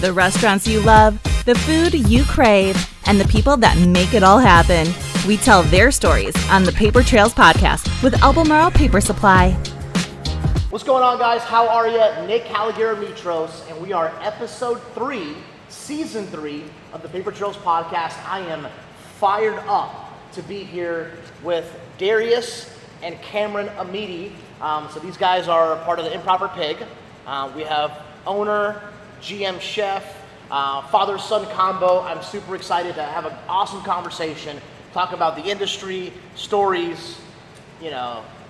The restaurants you love, the food you crave, and the people that make it all happen. We tell their stories on the Paper Trails podcast with Albemarle Paper Supply. What's going on, guys? How are you? Nick Mitros, and we are episode 3, season 3 of the Paper Trails podcast. I am fired up to be here with Darius and Cameron Amidi. So these guys are part of the Improper Pig. We have owner, GM, chef, father-son combo. I'm super excited to have an awesome conversation, talk about the industry, stories,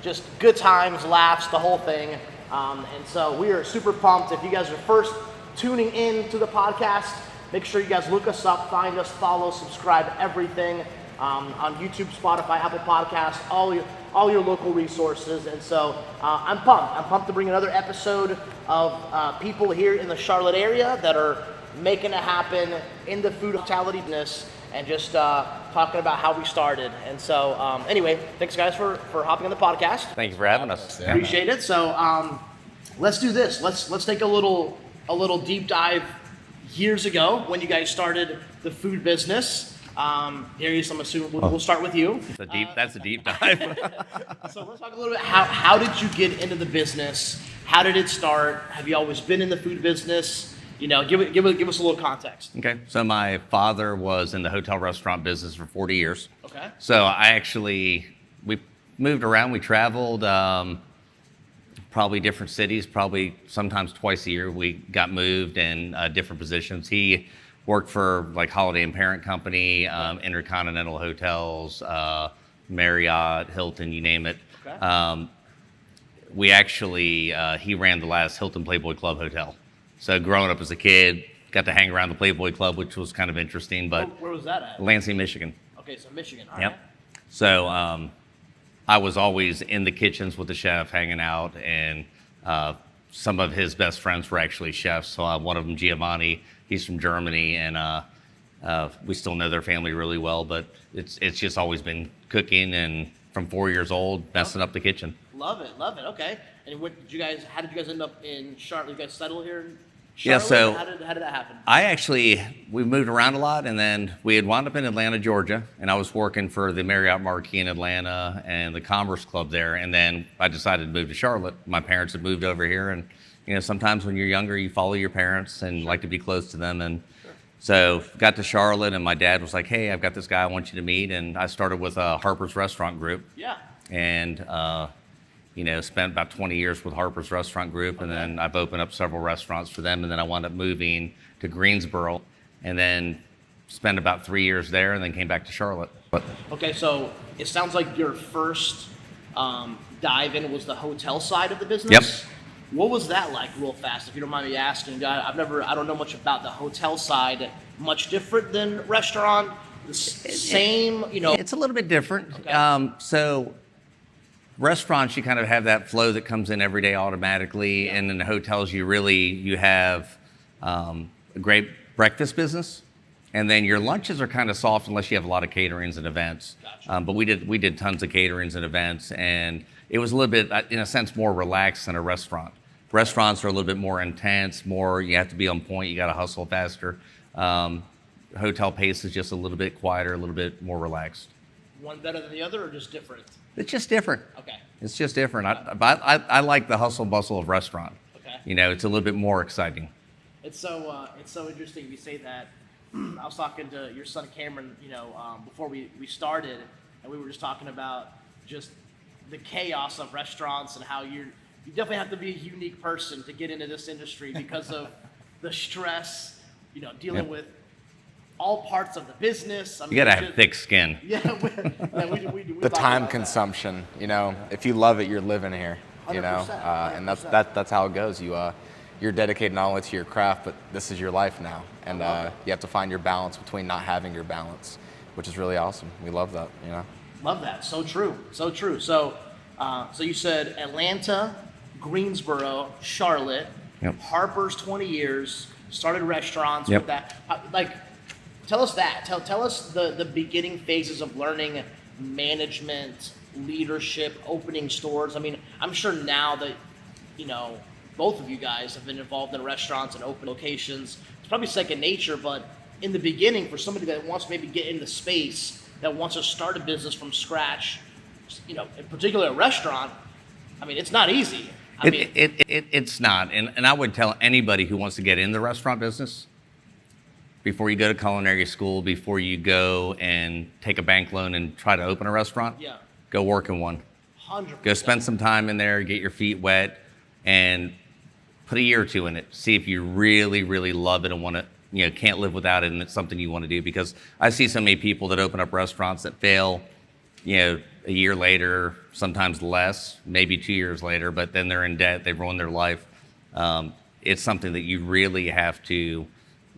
just good times, laughs, the whole thing. And so we are super pumped. If you guys are first tuning in to the podcast, make sure you guys look us up, find us, follow, subscribe, everything on YouTube, Spotify, Apple Podcasts, all your local resources. And so I'm pumped. I'm pumped to bring another episode of people here in the Charlotte area that are making it happen in the food hospitality business and just talking about how we started. And so anyway, thanks guys for hopping on the podcast. Thank you for having us. Appreciate it. So let's do this. Let's take a little deep dive years ago when you guys started the food business. Darius, I'm assuming we'll start with you. That's a deep dive. So let's talk a little bit. How did you get into the business? How did it start? Have you always been in the food business? Give us a little context. Okay. So my father was in the hotel restaurant business for 40 years. Okay. So we moved around. We traveled probably different cities, probably sometimes twice a year. We got moved in different positions. He worked for like Holiday Inn Parent Company, Intercontinental Hotels, Marriott, Hilton, you name it. Okay. We actually, he ran the last Hilton Playboy Club hotel. So growing up as a kid, got to hang around the Playboy Club, which was kind of interesting. But where was that at? Lansing, Michigan. Okay, so Michigan. All Yep. right. So I was always in the kitchens with the chef, hanging out, and some of his best friends were actually chefs. So one of them, Giovanni, he's from Germany, and we still know their family really well. But it's just always been cooking, and from 4 years old, messing up the kitchen. Love it. Okay. And how did you guys end up in Charlotte? You guys settle here in Charlotte? Yeah, so how did that happen? We moved around a lot, and then we had wound up in Atlanta, Georgia, and I was working for the Marriott Marquis in Atlanta and the Commerce Club there, and then I decided to move to Charlotte. My parents had moved over here, and sometimes when you're younger, you follow your parents and like to be close to them, and so got to Charlotte, and my dad was like, "Hey, I've got this guy I want you to meet," and I started with Harper's Restaurant Group. Yeah. And spent about 20 years with Harper's Restaurant Group, and then I've opened up several restaurants for them, and then I wound up moving to Greensboro, and then spent about 3 years there, and then came back to Charlotte. Okay, so it sounds like your first dive in was the hotel side of the business. Yep. What was that like, real fast, if you don't mind me asking? I don't know much about the hotel side. Much different than restaurant? The same, It's a little bit different. Okay. So restaurants, you kind of have that flow that comes in every day automatically, and in the hotels, you have a great breakfast business, and then your lunches are kind of soft unless you have a lot of caterings and events. Gotcha. But we did tons of caterings and events, and it was a little bit, in a sense, more relaxed than a restaurant. Restaurants are a little bit more intense, you have to be on point, you got to hustle faster. Hotel pace is just a little bit quieter, a little bit more relaxed. One better than the other, or just different? It's just different. Okay. It's just different. I like the hustle bustle of restaurant. Okay. It's a little bit more exciting. It's so interesting you say that. I was talking to your son Cameron, before we started, and we were just talking about just the chaos of restaurants and how you definitely have to be a unique person to get into this industry because of the stress, dealing with all parts of the business. I mean, You got to have thick skin. Yeah, we The time consumption, if you love it, you're living here, 100%. and that's how it goes. You're dedicated not only to your craft, but this is your life now, and you have to find your balance between not having your balance, which is really awesome. We love that, Love that. So true. So you said Atlanta, Greensboro, Charlotte, Yep. Harper's 20 years, started restaurants Yep. with that. Tell us that. Tell us the beginning phases of learning management, leadership, opening stores. I mean, I'm sure now that, both of you guys have been involved in restaurants and open locations. It's probably second nature, but in the beginning, for somebody that wants to maybe get into space, that wants to start a business from scratch, in particular a restaurant, I mean, it's not easy. It's not. And I would tell anybody who wants to get in the restaurant business, before you go to culinary school, before you go and take a bank loan and try to open a restaurant, go work in one. 100%. Go spend some time in there, get your feet wet, and put a year or two in it. See if you really, really love it and want to, can't live without it, and it's something you want to do. Because I see so many people that open up restaurants that fail, a year later, sometimes less, maybe 2 years later, but then they're in debt, they've ruined their life. It's something that you really have to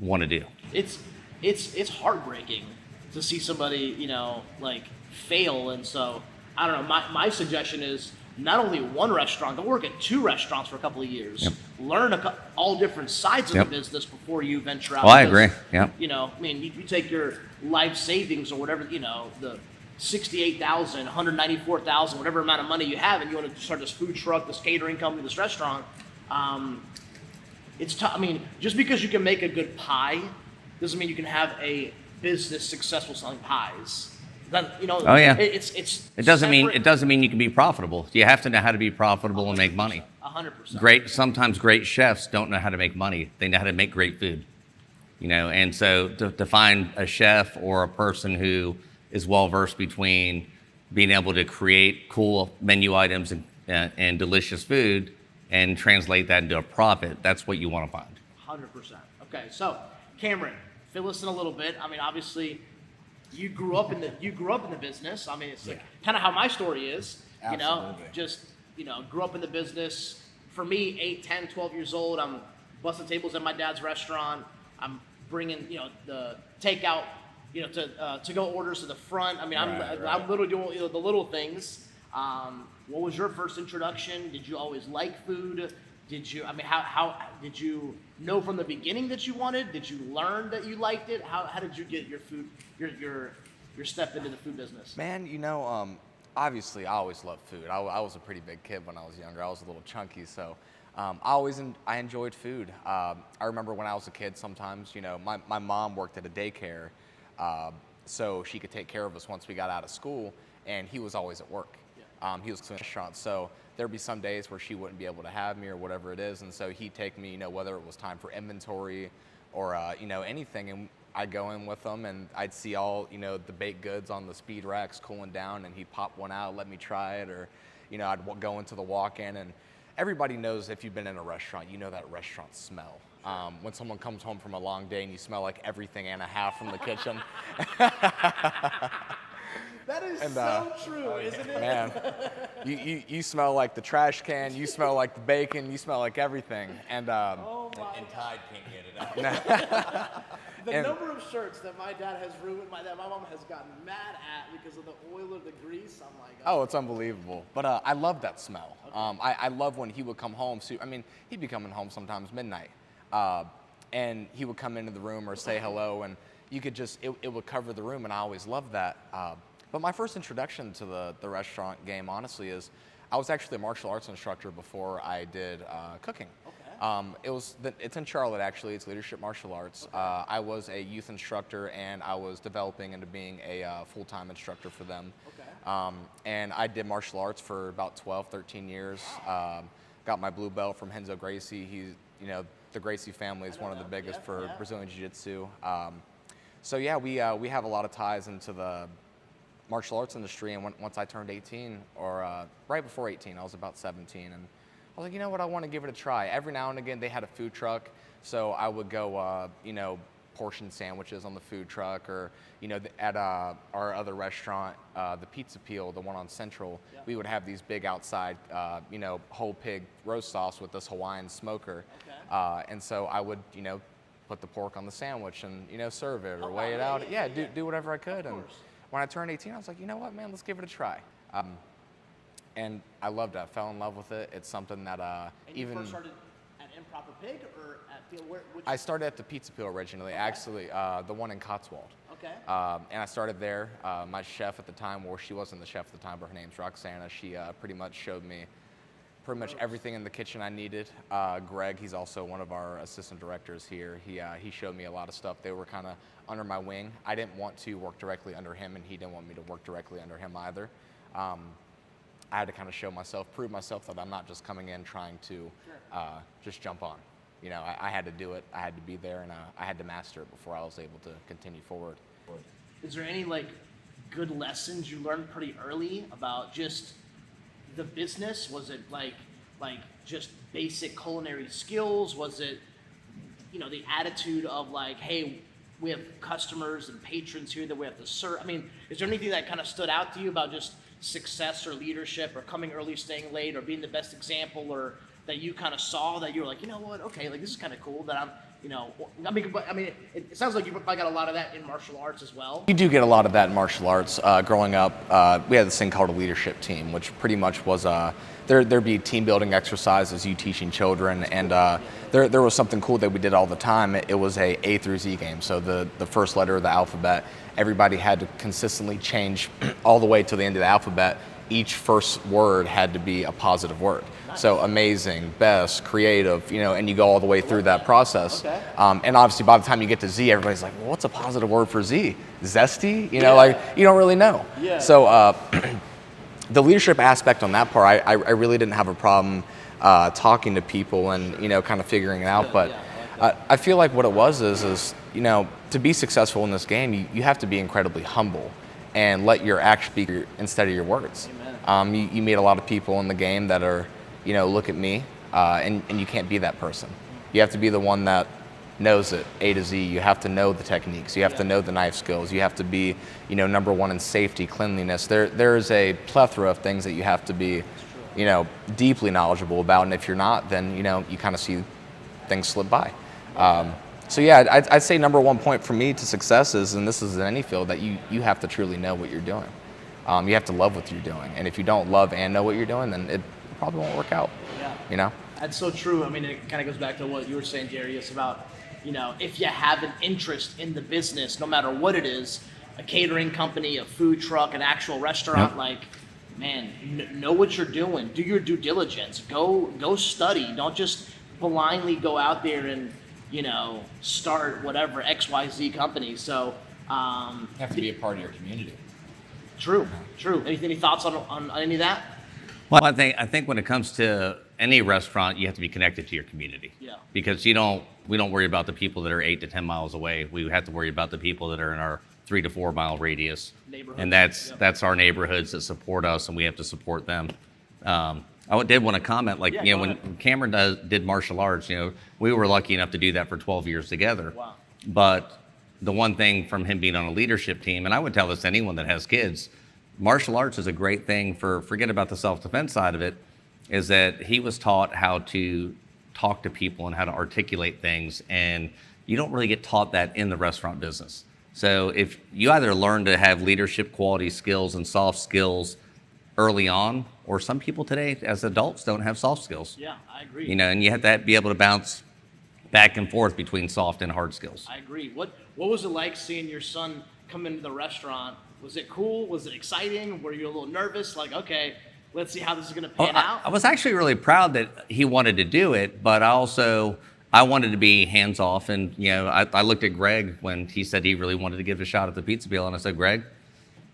want to do. It's heartbreaking to see somebody, fail. And so, I don't know, my suggestion is not only one restaurant, go work at 2 restaurants for a couple of years. Learn all different sides of the business before you venture out. Well, I agree. Yeah. You take your life savings or whatever, the $68,000, $194,000, whatever amount of money you have, and you want to start this food truck, this catering company, this restaurant. It's tough. I mean, just because you can make a good pie doesn't mean you can have a business successful selling pies. Oh yeah. It doesn't mean you can be profitable. You have to know how to be profitable and make money. 100%. Sometimes great chefs don't know how to make money. They know how to make great food. And so to find a chef or a person who is well versed between being able to create cool menu items and delicious food and translate that into a profit, that's what you want to find. 100%. Okay, so Cameron, fill us in a little bit. I mean, obviously, you grew up in the business. I mean, it's like kind of how my story is. Absolutely. Grew up in the business. For me, 8, 10, 12 years old, I'm busting tables at my dad's restaurant. I'm bringing, the takeout, to go orders to the front. I mean, I'm literally doing the little things. What was your first introduction? Did you always like food? How did you know from the beginning that you wanted? Did you learn that you liked it? How did you get your food, your step into the food business? Man, obviously I always loved food. I was a pretty big kid when I was younger. I was a little chunky, so I enjoyed food. I remember when I was a kid, sometimes, my mom worked at a daycare, so she could take care of us once we got out of school, and he was always at work. He was in a restaurant, so there'd be some days where she wouldn't be able to have me or whatever it is, and so he'd take me, whether it was time for inventory or anything, and I'd go in with him, and I'd see all the baked goods on the speed racks cooling down, and he'd pop one out, let me try it, or I'd go into the walk-in, and everybody knows if you've been in a restaurant, that restaurant smell. When someone comes home from a long day and you smell like everything and a half from the kitchen. That is so true, isn't it? Man, you smell like the trash can, you smell like the bacon, you smell like everything. And Tide can't get it out. The number of shirts that my dad has ruined, that my mom has gotten mad at because of the oil or the grease, I'm like, oh, it's unbelievable. But I love that smell. Okay. I love when he would come home. So, he'd be coming home sometimes midnight. And he would come into the room or say hello, and you could just, it would cover the room, and I always loved that. But my first introduction to the restaurant game, honestly, is I was actually a martial arts instructor before I did cooking. Okay. It's in Charlotte, actually. It's Leadership Martial Arts. Okay. I was a youth instructor, and I was developing into being a full-time instructor for them. Okay. And I did martial arts for about 12, 13 years. Got my blue belt from Renzo Gracie. He's, the Gracie family is one of the biggest for Brazilian Jiu-Jitsu. So yeah, we have a lot of ties into the martial arts industry, and once I turned 18, or right before 18, I was about 17, and I was like, I want to give it a try. Every now and again, they had a food truck, so I would go, portion sandwiches on the food truck, or, at our other restaurant, the Pizza Peel, the one on Central, we would have these big outside, whole pig roast sauce with this Hawaiian smoker, and so I would, put the pork on the sandwich and, serve it or weigh it out. Do whatever I could. And when I turned 18, I was like, you know what, man, let's give it a try. And I loved it. I fell in love with it. It's something that and you first started at Improper Pig or at I started at the Pizza Peel originally, actually, the one in Cotswold. Okay. And I started there. My chef at the time, or she wasn't the chef at the time, but her name's Roxana. She pretty much showed me, pretty much everything in the kitchen I needed. Greg, he's also one of our assistant directors here. He showed me a lot of stuff. They were kind of under my wing. I didn't want to work directly under him, and he didn't want me to work directly under him either. I had to kind of show myself, prove myself that I'm not just coming in trying to just jump on. You know, I had to do it. I had to be there, and I had to master it before I was able to continue forward. Is there any like good lessons you learned pretty early about just the business? Was it like just basic culinary skills? Was it, you know, the attitude of like, hey, we have customers and patrons here that we have to serve? I mean, is there anything that kind of stood out to you about just success or leadership or coming early, staying late, or being the best example, or that you kind of saw that you were like, you know what, okay, like this is kind of cool that I'm, you know, I mean, it sounds like you probably got a lot of that in martial arts as well. You do get a lot of that in martial arts. Growing up, we had this thing called a leadership team, which pretty much was there'd be team building exercises, you teaching children, and there was something cool that we did all the time. It was A through Z game, so the first letter of the alphabet, everybody had to consistently change all the way to the end of the alphabet. Each first word had to be a positive word. Nice. So amazing, best, creative, you know, and you go all the way through that process. Okay. And obviously by the time you get to Z, everybody's like, well, what's a positive word for Z? Zesty? You know, like, you don't really know. Yeah. So the leadership aspect on that part, I really didn't have a problem talking to people and, you know, kind of figuring it out. But I feel like what it was is, you know, to be successful in this game, you have to be incredibly humble and let your actions speak instead of your words. You meet a lot of people in the game that are, you know, look at me, and you can't be that person. You have to be the one that knows it, A to Z. You have to know the techniques. You have to know the knife skills. You have to be, you know, number one in safety, cleanliness. There's a plethora of things that you have to be, you know, deeply knowledgeable about. And if you're not, then, you know, you kind of see things slip by. So yeah, I'd say number one point for me to success is, and this is in any field, that you have to truly know what you're doing. You have to love what you're doing. And if you don't love and know what you're doing, then it probably won't work out. Yeah. You know? That's so true. I mean, it kind of goes back to what you were saying, Darius, about, you know, if you have an interest in the business, no matter what it is, a catering company, a food truck, an actual restaurant, like, man, know what you're doing. Do your due diligence. Go study. Don't just blindly go out there and, you know, start whatever XYZ company. So you have to be a part of your community. True. Any thoughts on any of that? Well, I think when it comes to any restaurant, you have to be connected to your community. Yeah. Because we don't worry about the people that are 8 to 10 miles away. We have to worry about the people that are in our 3 to 4 mile radius. And that's our neighborhoods that support us, and we have to support them. I did want to comment, like, you know, when Cameron did martial arts, you know, we were lucky enough to do that for 12 years together. Wow. But the one thing from him being on a leadership team, and I would tell this to anyone that has kids, martial arts is a great thing forget about the self-defense side of it, is that he was taught how to talk to people and how to articulate things. And you don't really get taught that in the restaurant business. So if you either learn to have leadership quality skills and soft skills early on, or some people today as adults don't have soft skills. Yeah, I agree. You know, and you have to be able to bounce back and forth between soft and hard skills. I agree. What was it like seeing your son come into the restaurant? Was it cool? Was it exciting? Were you a little nervous? Like, okay, let's see how this is going to pan out? I was actually really proud that he wanted to do it, but I wanted to be hands off. And, you know, I looked at Greg when he said he really wanted to give a shot at the pizza deal, and I said, Greg,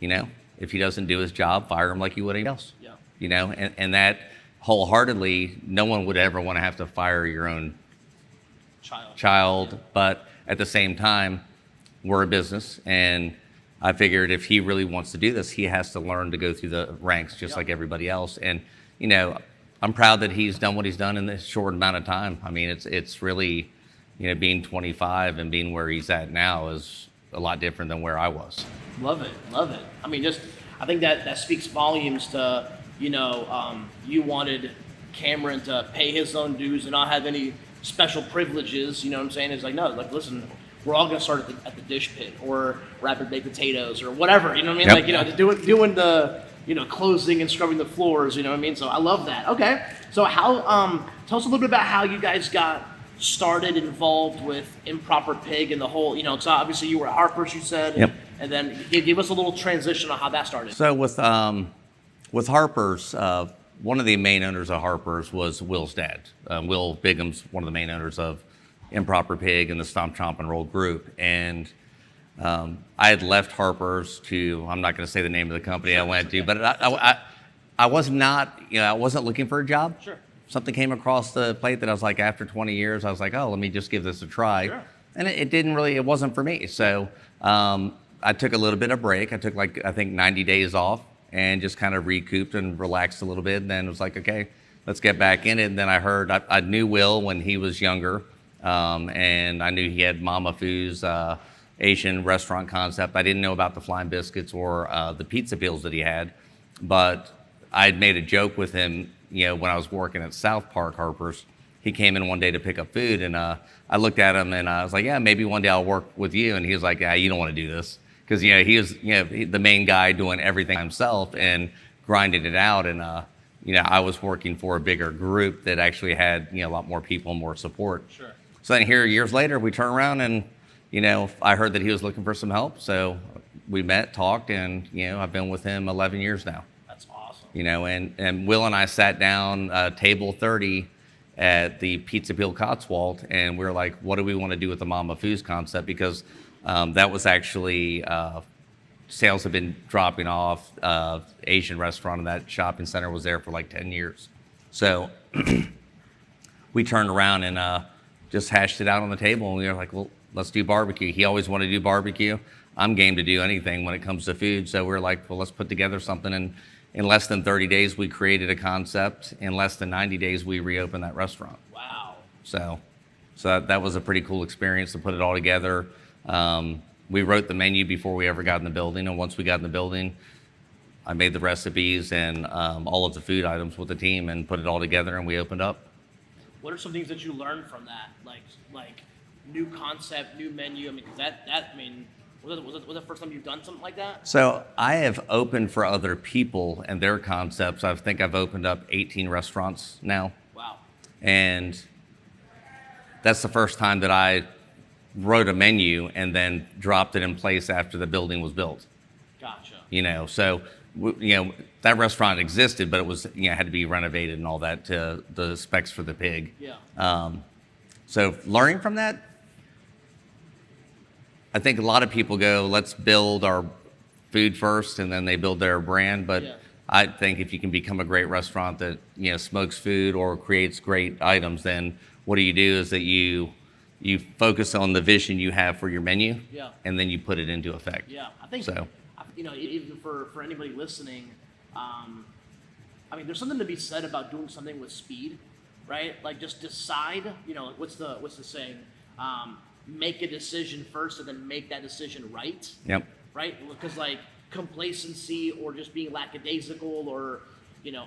you know, if he doesn't do his job, fire him like you would anyone else. Yeah. You know, and that wholeheartedly, no one would ever want to have to fire your own child. But at the same time, we're a business, and I figured if he really wants to do this, he has to learn to go through the ranks just like everybody else. And, you know, I'm proud that he's done what he's done in this short amount of time. I mean, it's really, you know, being 25 and being where he's at now is a lot different than where I was. Love it. I mean, I think that speaks volumes to, you know, you wanted Cameron to pay his own dues and not have any special privileges. You know what I'm saying? It's like, no, like, listen, we're all gonna start at the dish pit or rapid baked potatoes or whatever. You know what I mean? Yep. Like, you know, doing the, you know, closing and scrubbing the floors. You know what I mean? So I love that. Okay, so how? Tell us a little bit about how you guys got started involved with Improper Pig and the whole. You know, so obviously you were at Harper's, you said. Yep. And then give us a little transition on how that started. So with Harper's, one of the main owners of Harper's was Will's dad. Will Bigham's one of the main owners of Improper Pig and the Stomp Chomp and Roll group. And I had left Harper's to, I'm not going to say the name of the company I went to, but I was not, I wasn't looking for a job. Sure. Something came across the plate that I was like, after 20 years, I was like, oh, let me just give this a try. Sure. And it wasn't for me. So I took a little bit of break. I took I think 90 days off and just kind of recouped and relaxed a little bit. And then it was like, okay, let's get back in it. And then I heard, I knew Will when he was younger. And I knew he had Mama Foo's Asian restaurant concept. I didn't know about the flying biscuits or the pizza pills that he had. But I'd made a joke with him, when I was working at South Park Harper's. He came in one day to pick up food, and I looked at him and I was like, yeah, maybe one day I'll work with you. And he was like, yeah, you don't want to do this. Because, he was the main guy doing everything himself and grinding it out. And, I was working for a bigger group that actually had, a lot more people and more support. Sure. So then here, years later, we turn around and, I heard that he was looking for some help. So we met, talked, and, I've been with him 11 years now. That's awesome. And Will and I sat down table 30 at the Pizza Peel Cotswold, and we were like, what do we want to do with the Mama Foo's concept? Because that was actually, sales have been dropping off. Asian restaurant in that shopping center was there for like 10 years. So we turned around and just hashed it out on the table, and we were like, well, let's do barbecue. He always wanted to do barbecue. I'm game to do anything when it comes to food. So we were like, well, let's put together something. And in less than 30 days, we created a concept. In less than 90 days, we reopened that restaurant. Wow. So that was a pretty cool experience to put it all together. We wrote the menu before we ever got in the building. And once we got in the building, I made the recipes and all of the food items with the team and put it all together, and we opened up. What are some things that you learned from that? Like new concept, new menu? I mean, was it the first time you've done something like that? So I have opened for other people and their concepts. I think I've opened up 18 restaurants now. Wow. And that's the first time that I wrote a menu and then dropped it in place after the building was built. Gotcha. So that restaurant existed, but it was, had to be renovated and all that to the specs for the pig. Yeah. So learning from that, I think a lot of people go, let's build our food first, and then they build their brand. But yeah. I think if you can become a great restaurant that, smokes food or creates great items, then what do is that you focus on the vision you have for your menu, yeah. and then you put it into effect. Yeah, I think so. Even for anybody listening, there's something to be said about doing something with speed, right? Like just decide. What's the saying? Make a decision first, and then make that decision right. Yep. Right? Because complacency or just being lackadaisical or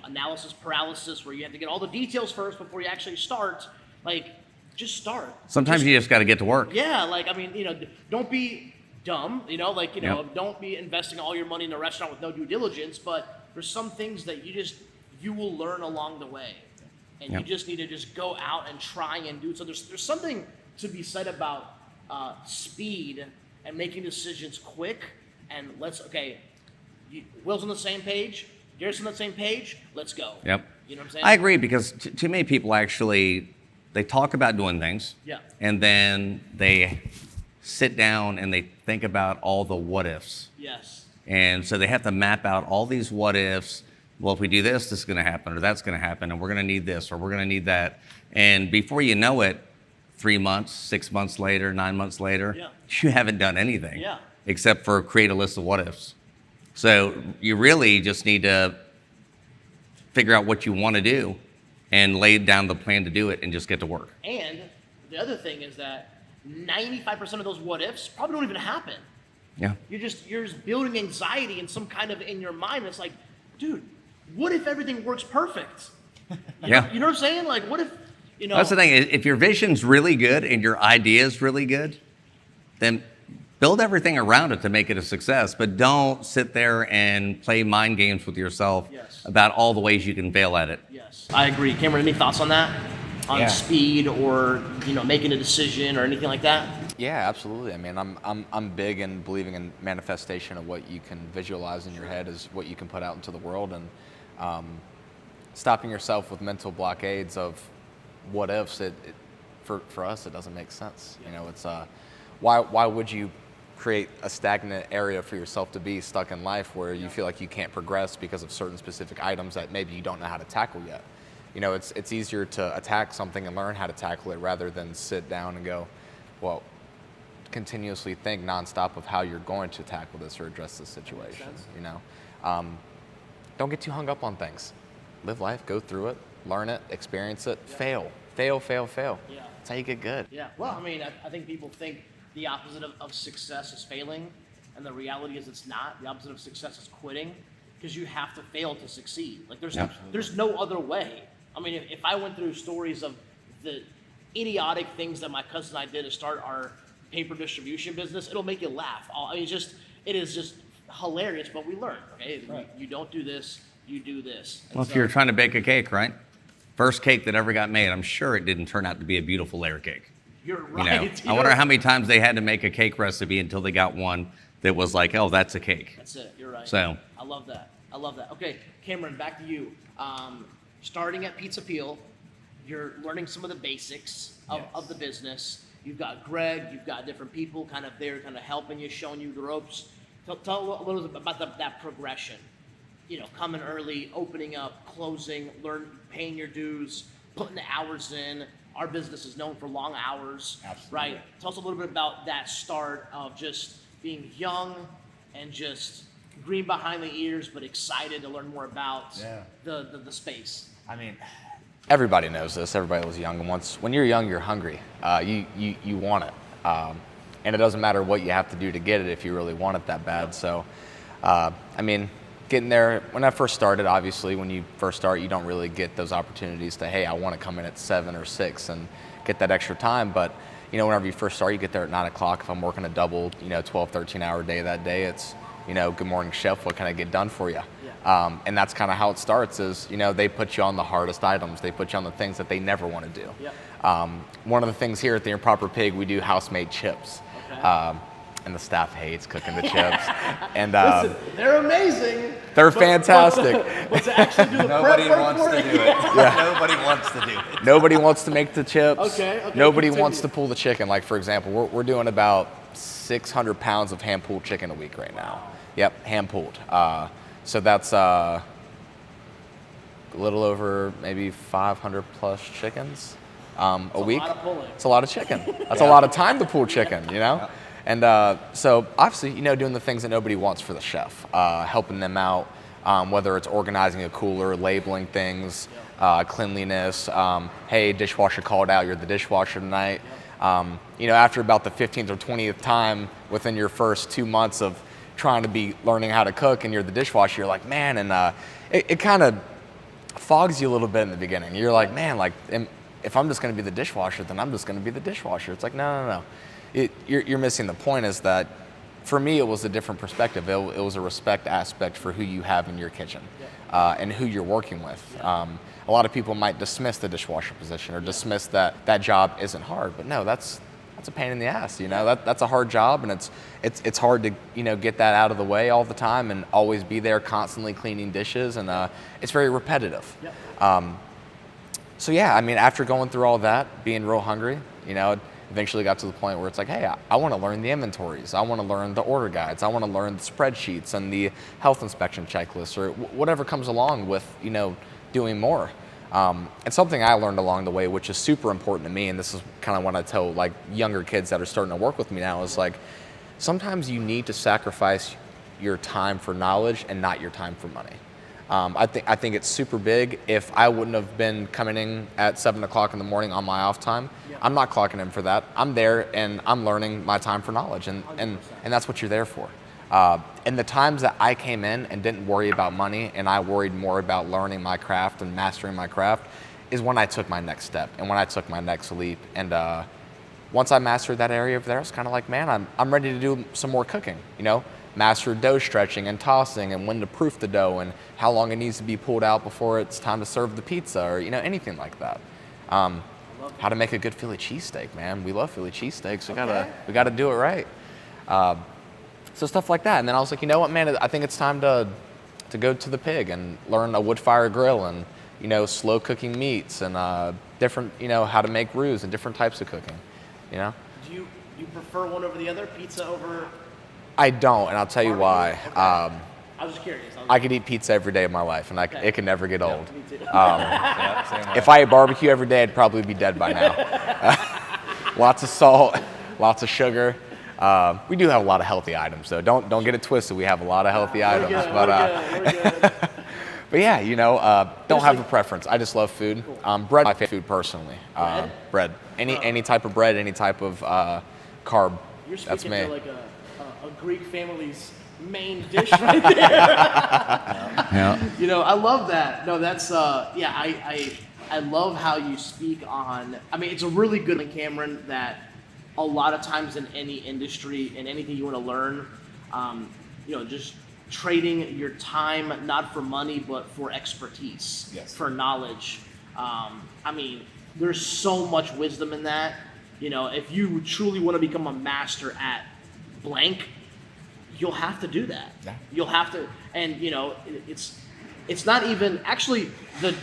analysis paralysis, where you have to get all the details first before you actually start. Just start. Sometimes you just got to get to work. Yeah, don't be dumb, Yep. Don't be investing all your money in a restaurant with no due diligence, but there's some things that you will learn along the way. And Yep. you just need to just go out and try and do it. So there's something to be said about speed and making decisions quick. And Will's on the same page, Darius on the same page, let's go. Yep. You know what I'm saying? I agree, because too many people actually, they talk about doing things. Yeah. And then they sit down and they think about all the what ifs. Yes. And so they have to map out all these what ifs. Well, if we do this, this is going to happen, or that's going to happen, and we're going to need this, or we're going to need that. And before you know it, 3 months, 6 months later, 9 months later, Yeah. you haven't done anything. Yeah. Except for create a list of what ifs. So you really just need to figure out what you want to do and lay down the plan to do it and just get to work. And the other thing is that 95% of those what ifs probably don't even happen. Yeah. You're just building anxiety in some kind of in your mind. It's like, dude, what if everything works perfect? Yeah. You know what I'm saying? What if, That's the thing. If your vision's really good and your idea is really good, then build everything around it to make it a success. But don't sit there and play mind games with yourself Yes. about all the ways you can fail at it. Yes. I agree. Cameron, any thoughts on that? On Yeah. speed or, making a decision or anything like that? Yeah, absolutely. I'm big in believing in manifestation of what you can visualize in your head is what you can put out into the world. And stopping yourself with mental blockades of what ifs, for us, it doesn't make sense. You know, it's why would you create a stagnant area for yourself to be stuck in life where you feel like you can't progress because of certain specific items that maybe you don't know how to tackle yet? You know, it's easier to attack something and learn how to tackle it rather than sit down and go, well, continuously think nonstop of how you're going to tackle this or address this situation. You know, don't get too hung up on things. Live life, go through it, learn it, experience it, fail. Yeah. That's how you get good. Yeah. Well, I mean, I think people think the opposite of success is failing, and the reality is it's not. The opposite of success is quitting, because you have to fail to succeed. Like there's no other way. I mean, if I went through stories of the idiotic things that my cousin and I did to start our paper distribution business, it'll make you laugh. I mean, it is just hilarious, but we learn. Okay, right. You don't do this, you do this. And well, if you're trying to bake a cake, right? First cake that ever got made, I'm sure it didn't turn out to be a beautiful layer cake. You're right. You know, I wonder how many times they had to make a cake recipe until they got one that was like, oh, that's a cake. That's it. You're right. So I love that. Okay, Cameron, back to you. Starting at Pizza Peel, you're learning some of the basics of the business. You've got Greg, you've got different people kind of there, kind of helping you, showing you the ropes. Tell a little bit about that progression. You know, coming early, opening up, closing, paying your dues, putting the hours in. Our business is known for long hours. Absolutely. Right? Tell us a little bit about that start of just being young and just green behind the ears, but excited to learn more about the space. I mean, everybody knows this. Everybody was young, and when you're young, you're hungry. You want it, and it doesn't matter what you have to do to get it if you really want it that bad. So, I mean, getting there, when I first started, obviously, when you first start, you don't really get those opportunities to, hey, I want to come in at 7 or 6 and get that extra time. But, you know, whenever you first start, you get there at 9 o'clock. If I'm working a double, 12, 13-hour day that day, it's, good morning, chef, what can I get done for you? Yeah. And that's kind of how it starts is, they put you on the hardest items. They put you on the things that they never want to do. Yeah. One of the things here at the Improper Pig, we do house-made chips. Okay. And the staff hates cooking the chips. And listen, they're amazing. They're fantastic. But to actually do the nobody prep wants work to for do it. Yeah. Nobody wants to do it. Nobody wants to make the chips. Okay. Nobody wants to pull the chicken. Like, for example, we're doing about 600 pounds of hand-pulled chicken a week right now. Yep, hand-pulled. So that's a little over maybe 500 plus chickens a week. That's a lot of pulling. It's a lot of chicken. That's a lot of time to pull chicken, Yeah. And so obviously, doing the things that nobody wants for the chef, helping them out, whether it's organizing a cooler, labeling things, cleanliness. Hey, dishwasher called out, you're the dishwasher tonight. After about the 15th or 20th time within your first 2 months of trying to be learning how to cook and you're the dishwasher, you're like, man, and it kind of fogs you a little bit in the beginning. You're like, man, like, if I'm just going to be the dishwasher, then I'm just going to be the dishwasher. It's like, no. You're missing the point is that for me, it was a different perspective. It was a respect aspect for who you have in your kitchen and who you're working with. A lot of people might dismiss the dishwasher position or dismiss that job isn't hard, but no, that's a pain in the ass. That's a hard job, and it's hard to get that out of the way all the time and always be there constantly cleaning dishes, and it's very repetitive. So yeah, I mean, after going through all that, being real hungry, eventually got to the point where it's like, hey, I want to learn the inventories. I want to learn the order guides. I want to learn the spreadsheets and the health inspection checklists or whatever comes along with, doing more. And something I learned along the way, which is super important to me, and this is kind of what I tell like younger kids that are starting to work with me now, is like, sometimes you need to sacrifice your time for knowledge and not your time for money. I think it's super big. If I wouldn't have been coming in at 7 o'clock in the morning on my off time, I'm not clocking in for that. I'm there and I'm learning my time for knowledge, and that's what you're there for. And the times that I came in and didn't worry about money and I worried more about learning my craft and mastering my craft is when I took my next step and when I took my next leap. And once I mastered that area over there, I was kind of like, man, I'm ready to do some more cooking, master dough stretching and tossing and when to proof the dough and how long it needs to be pulled out before it's time to serve the pizza or, anything like that. How to make a good Philly cheesesteak, man. We love Philly cheesesteaks. We gotta do it right. So stuff like that. And then I was like, you know what, man, I think it's time to go to the Pig and learn a wood fire grill and, slow cooking meats and different, how to make roux and different types of cooking, Do you prefer one over the other, pizza over? I don't, and I'll tell you why. Okay. I was just curious. I could eat pizza every day of my life, and it can never get old. Me too. If I ate barbecue every day, I'd probably be dead by now. Lots of salt, lots of sugar. We do have a lot of healthy items, though. Don't get it twisted. We have a lot of healthy items, We're good. but yeah, don't have a preference. I just love food. Bread, my favorite food personally. Bread. Any type of bread, any type of carb. You're speaking That's me. to like a Greek family's main dish right there. Yeah. I love that. No, that's I love how you speak on. I mean, it's a really good one, Cameron, that a lot of times in any industry and anything you want to learn, just trading your time not for money but for expertise, for knowledge. I mean, there's so much wisdom in that. If you truly want to become a master at blank, you'll have to do that. Yeah. You'll have to, and it's not even actually the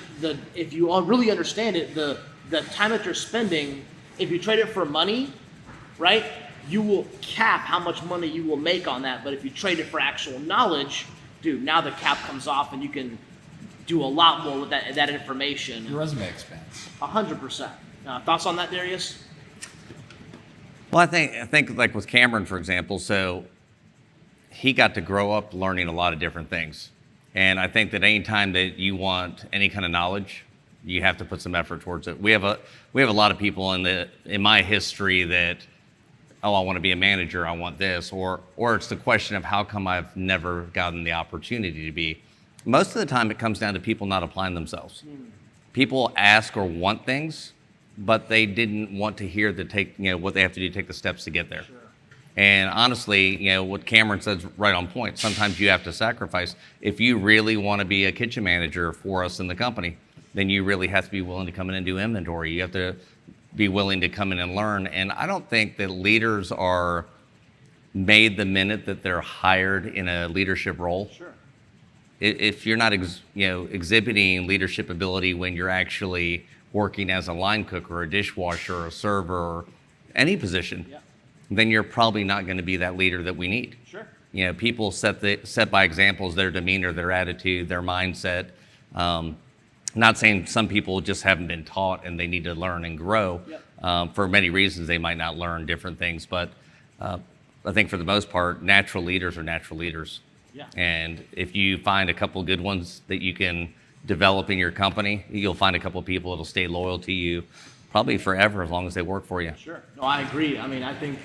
if you all really understand it, the time that you're spending, if you trade it for money, right, you will cap how much money you will make on that. But if you trade it for actual knowledge, dude, now the cap comes off and you can do a lot more with that information. Your resume expands. 100%. Thoughts on that, Darius? Well, I think like with Cameron, for example, so he got to grow up learning a lot of different things. And I think that any time that you want any kind of knowledge, you have to put some effort towards it. We have a lot of people in my history that, I want to be a manager, I want this, or it's the question of how come I've never gotten the opportunity to be. Most of the time it comes down to people not applying themselves. People ask or want things, but they didn't want to hear what they have to do to take the steps to get there. Sure. And honestly, what Cameron says right on point. Sometimes you have to sacrifice. If you really want to be a kitchen manager for us in the company, then you really have to be willing to come in and do inventory. You have to be willing to come in and learn. And I don't think that leaders are made the minute that they're hired in a leadership role. Sure. If you're not exhibiting leadership ability when you're actually working as a line cook or a dishwasher or a server or any position, then you're probably not going to be that leader that we need. Sure. People set by examples, their demeanor, their attitude, their mindset. Not saying some people just haven't been taught and they need to learn and grow. For many reasons, they might not learn different things, but I think for the most part, natural leaders are natural leaders. Yeah. And if you find a couple good ones that you can develop in your company, you'll find a couple people that'll stay loyal to you probably forever as long as they work for you. Sure. No, I agree. I mean, I think,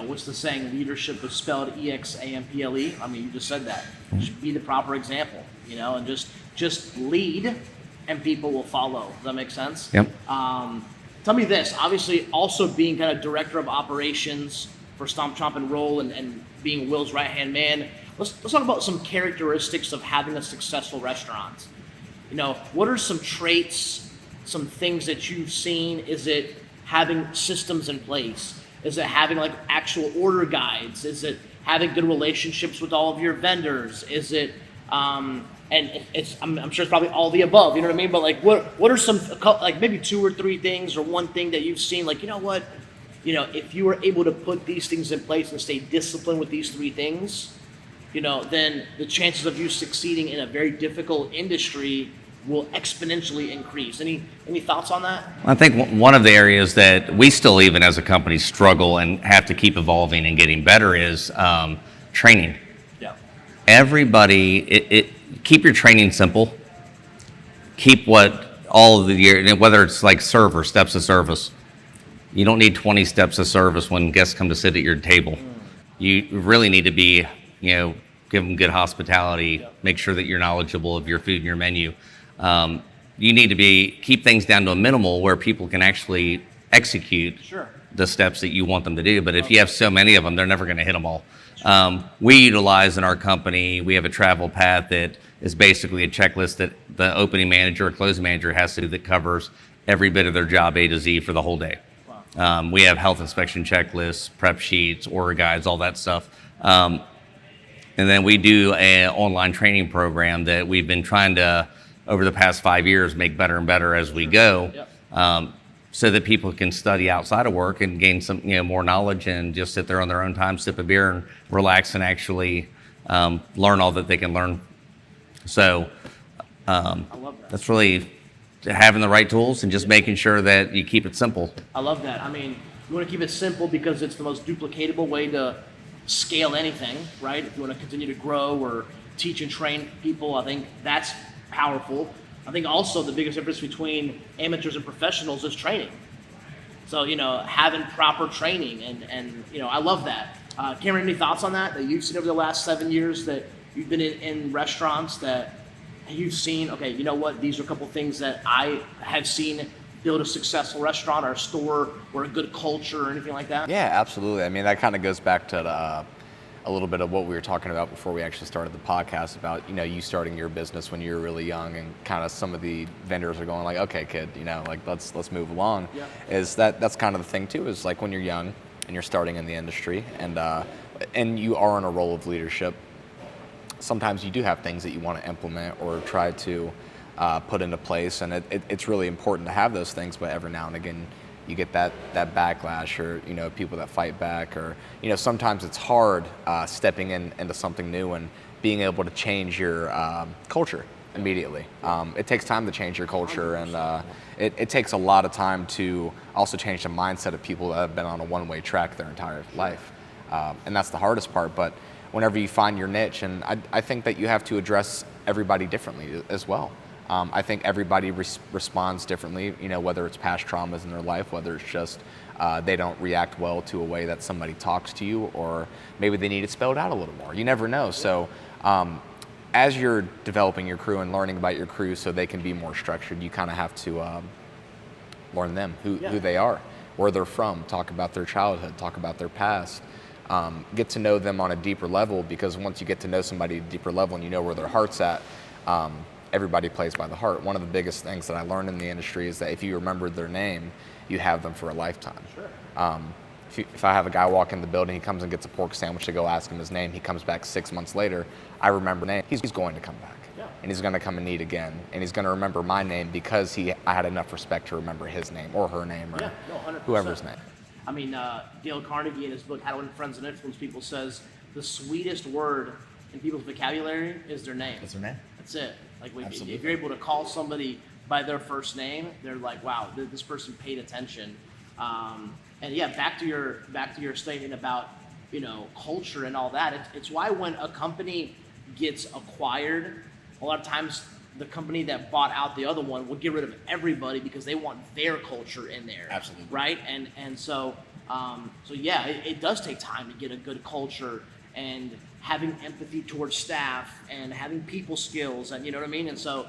what's the saying? Leadership is spelled EXAMPLE. I mean, you just said that. Just be the proper example, and just lead and people will follow. Does that make sense? Yep. Tell me this. Obviously, also being kind of director of operations for Stomp, Chomp, and Roll and being Will's right-hand man, let's talk about some characteristics of having a successful restaurant. What are some traits, some things that you've seen? Is it having systems in place? Is it having like actual order guides? Is it having good relationships with all of your vendors? Is it, and I'm sure it's probably all the above, you know what I mean? But like, what are some, like maybe 2 or 3 things or one thing that you've seen, like, if you were able to put these things in place and stay disciplined with these 3 things, then the chances of you succeeding in a very difficult industry will exponentially increase. Any thoughts on that? I think one of the areas that we still, even as a company, struggle and have to keep evolving and getting better is training. Yeah. Everybody, keep your training simple. Keep whether it's like server, steps of service. You don't need 20 steps of service when guests come to sit at your table. You really need to be, give them good hospitality, make sure that you're knowledgeable of your food and your menu. You need to keep things down to a minimal where people can actually execute the steps that you want them to do. But if you have so many of them, they're never going to hit them all. We utilize in our company, we have a travel path that is basically a checklist that the opening manager or closing manager has to do that covers every bit of their job A to Z for the whole day. We have health inspection checklists, prep sheets, order guides, all that stuff. And then we do an online training program that we've been trying to over the past 5 years, make better and better as we go. Yep. So that people can study outside of work and gain some, more knowledge and just sit there on their own time, sip a beer and relax and actually learn all that they can learn. So I love that. that's really having the right tools and just making sure that you keep it simple. I love that. I mean, you want to keep it simple because it's the most duplicatable way to scale anything, right? If you want to continue to grow or teach and train people, I think that's powerful. I think also the biggest difference between amateurs and professionals is training. So, having proper training and I love that. Cameron, any thoughts on that you've seen over the last 7 years that you've been in restaurants that you've seen, okay, you know what, these are a couple things that I have seen build a successful restaurant or a store or a good culture or anything like that? Yeah, absolutely. I mean, that kind of goes back to a little bit of what we were talking about before we actually started the podcast about, you starting your business when you were really young and kind of some of the vendors are going like, okay, kid, like let's move along. Yeah. That's kind of the thing too, is like when you're young and you're starting in the industry and you are in a role of leadership, sometimes you do have things that you want to implement or try to put into place, and it's really important to have those things, but every now and again you get that backlash or people that fight back, or sometimes it's hard stepping into something new and being able to change your culture immediately. It takes time to change your culture, and it takes a lot of time to also change the mindset of people that have been on a one-way track their entire life, and that's the hardest part. But whenever you find your niche, and I think that you have to address everybody differently as well. I think everybody responds differently, whether it's past traumas in their life, whether it's just they don't react well to a way that somebody talks to you, or maybe they need it spelled out a little more. You never know. So as you're developing your crew and learning about your crew so they can be more structured, you kind of have to learn them, who they are, where they're from, talk about their childhood, talk about their past. Get to know them on a deeper level, because once you get to know somebody at a deeper level and you know where their heart's at, everybody plays by the heart. One of the biggest things that I learned in the industry is that if you remember their name, you have them for a lifetime. Sure. If I have a guy walk in the building, he comes and gets a pork sandwich, to go ask him his name, he comes back 6 months later, I remember name. He's going to come back. Yeah. And he's going to come and eat again. And he's going to remember my name because I had enough respect to remember his name or her name or 100%. whoever's name. I mean, Dale Carnegie in his book, How to Win Friends and Influence People, says the sweetest word in people's vocabulary is their name. What's her name? That's it. Like, Absolutely. if you're able to call somebody by their first name, they're like, wow, this person paid attention. And yeah, back to your statement about culture and all that. It's why when a company gets acquired, a lot of times the company that bought out the other one will get rid of everybody because they want their culture in there. Absolutely. Right? And so yeah, it does take time to get a good culture, and having empathy towards staff and having people skills, and you know what I mean? And so,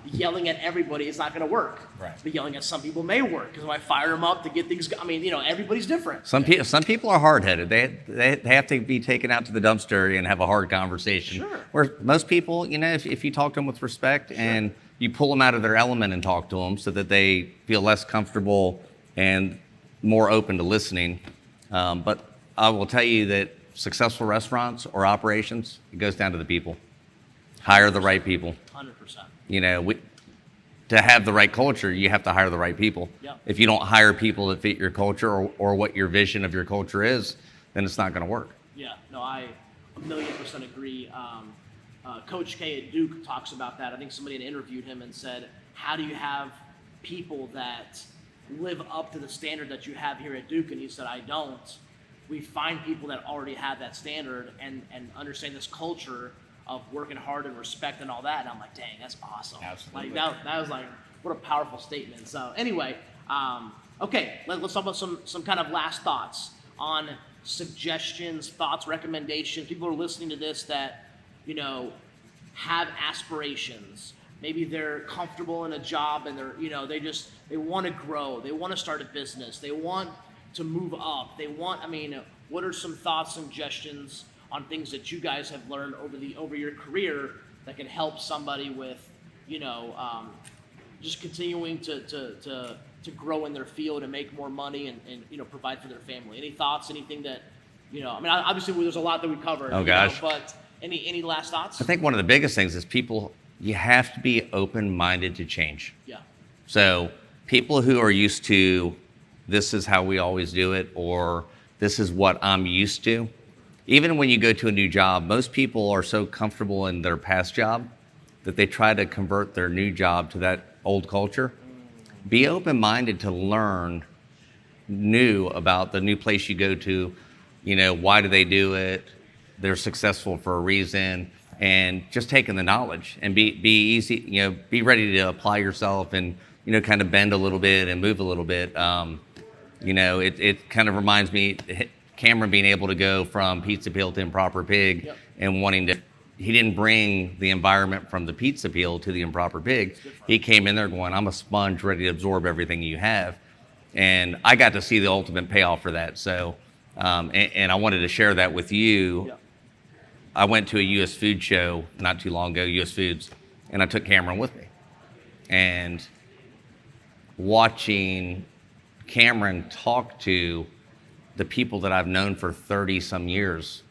yelling at everybody is not going to work. Right. But yelling at some people may work, because when I fire them up to get things, everybody's different. Some people are hard-headed. They have to be taken out to the dumpster and have a hard conversation. Sure. Where most people, if you talk to them with respect and you pull them out of their element and talk to them so that they feel less comfortable and more open to listening. But I will tell you that successful restaurants or operations, it goes down to the people. Hire the right people. 100%. To have the right culture, you have to hire the right people. Yep. If you don't hire people that fit your culture or what your vision of your culture is, then it's not going to work. Yeah, no, I 1,000,000% agree. Coach K at Duke talks about that. I think somebody had interviewed him and said, how do you have people that live up to the standard that you have here at Duke? And he said, I don't. We find people that already have that standard and understand this culture of working hard and respect and all that. And I'm like, dang, that's awesome. Absolutely. Like that was like, what a powerful statement. So anyway, okay, let's talk about some kind of last thoughts on suggestions, thoughts, recommendations. People are listening to this that, have aspirations. Maybe they're comfortable in a job and they're, they want to grow. They want to start a business. They want to move up. What are some thoughts, suggestions on things that you guys have learned over your career that can help somebody with, just continuing to grow in their field and make more money and provide for their family? Any thoughts? Anything that, obviously there's a lot that we covered. Oh gosh. But any last thoughts? I think one of the biggest things is people you have to be open-minded to change. Yeah. So people who are used to, this is how we always do it, or this is what I'm used to, even when you go to a new job, most people are so comfortable in their past job that they try to convert their new job to that old culture. Be open-minded to learn new about the new place you go to. You know, why do they do it? They're successful for a reason. And just taking the knowledge and be easy, you know, be ready to apply yourself and, you know, kind of bend a little bit and move a little bit. You know, it kind of reminds me, Cameron being able to go from Pizza Peel to Improper Pig and wanting to, he didn't bring the environment from the Pizza Peel to the Improper Pig. He came in there going, I'm a sponge ready to absorb everything you have. And I got to see the ultimate payoff for that. So, and I wanted to share that with you. I went to a U.S. food show not too long ago, U.S. Foods, and I took Cameron with me. And watching Cameron talk to the people that I've known for 30 some years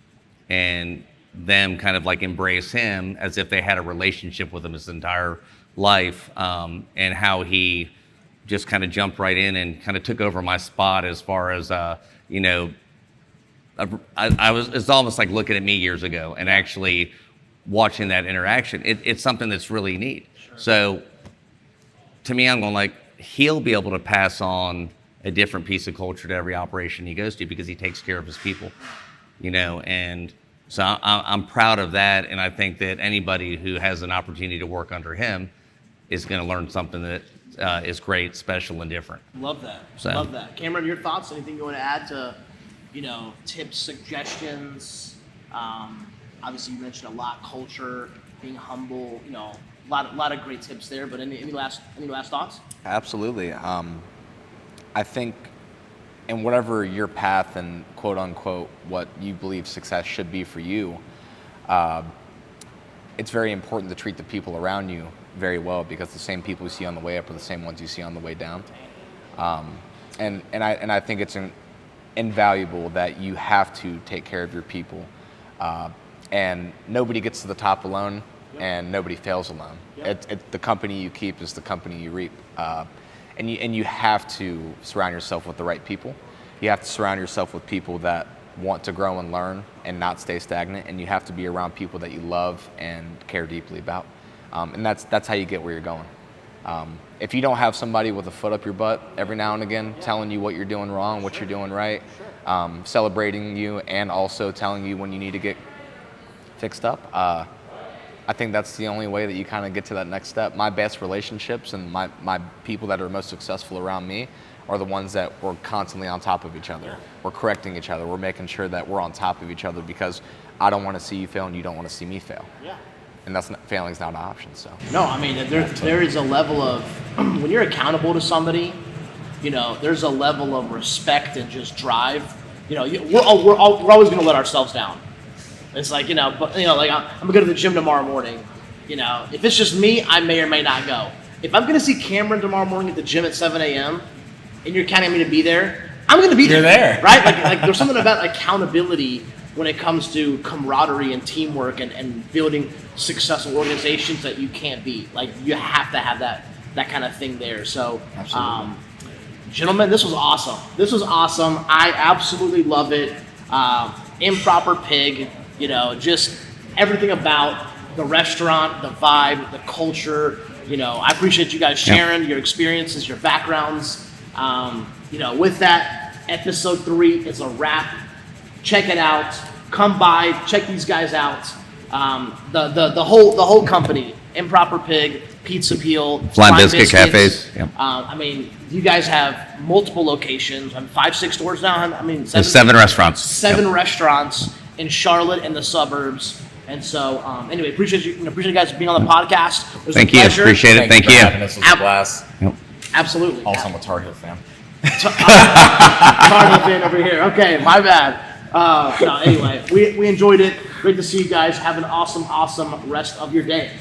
and them kind of like embrace him as if they had a relationship with him his entire life, and how he just kind of jumped right in and kind of took over my spot as far as, you know, it's almost like looking at me years ago and actually watching that interaction. It's something that's really neat. Sure. So to me, I'm going like, he'll be able to pass on a different piece of culture to every operation he goes to because he takes care of his people, you know, and so I'm proud of that. And I think that anybody who has an opportunity to work under him is going to learn something that is great, special, and different. Love that. So. Love that. Cameron, your thoughts? Anything you want to add to, you know, tips, suggestions? Obviously, you mentioned a lot, culture, being humble. You know, a lot of great tips there. But any last thoughts? Absolutely. I think in whatever your path and quote unquote what you believe success should be for you, it's very important to treat the people around you very well because the same people you see on the way up are the same ones you see on the way down. And I think it's invaluable that you have to take care of your people. And nobody gets to the top alone, and nobody fails alone. The company you keep is the company you reap. And you have to surround yourself with the right people. You have to surround yourself with people that want to grow and learn and not stay stagnant. And you have to be around people that you love and care deeply about. And that's how you get where you're going. If you don't have somebody with a foot up your butt every now and again, telling you what you're doing wrong, what you're doing right, celebrating you, and also telling you when you need to get fixed up, I think that's the only way that you kind of get to that next step. My best relationships and my people that are most successful around me are the ones that we're constantly on top of each other. We're correcting each other. We're making sure that we're on top of each other because I don't want to see you fail and you don't want to see me fail. Yeah. And failing's not an option. So. No, I mean there is a level of when you're accountable to somebody, you know, there's a level of respect and just drive. You know, we're always going to let ourselves down. It's like, you know, but you know, like I'm gonna go to the gym tomorrow morning. You know, if it's just me, I may or may not go. If I'm gonna see Cameron tomorrow morning at the gym at 7 a.m. and you're counting me to be there, I'm gonna be there. You're there, right? Like there's something about accountability when it comes to camaraderie and teamwork and building successful organizations that you can't beat. Like you have to have that kind of thing there. So, gentlemen, this was awesome. I absolutely love it. Improper Pig. You know, just everything about the restaurant, the vibe, the culture. You know, I appreciate you guys sharing your experiences, your backgrounds. You know, with that, episode 3 is a wrap. Check it out. Come by, check these guys out. The whole company, Improper Pig, Pizza Peel, Flying Biscuit Cafes. Yep. I mean, you guys have multiple locations. 5-6 stores now. I mean, 7 restaurants. 7 restaurants in Charlotte and the suburbs. And so, anyway, appreciate you guys being on the podcast. It was Thank a you. pleasure. Appreciate it. Thank you. This was a blast. Yep. Absolutely. Also, I'm a Tar Heel fan. Tar Heel fan over here. Okay, my bad. No, anyway, we enjoyed it. Great to see you guys. Have an awesome rest of your day.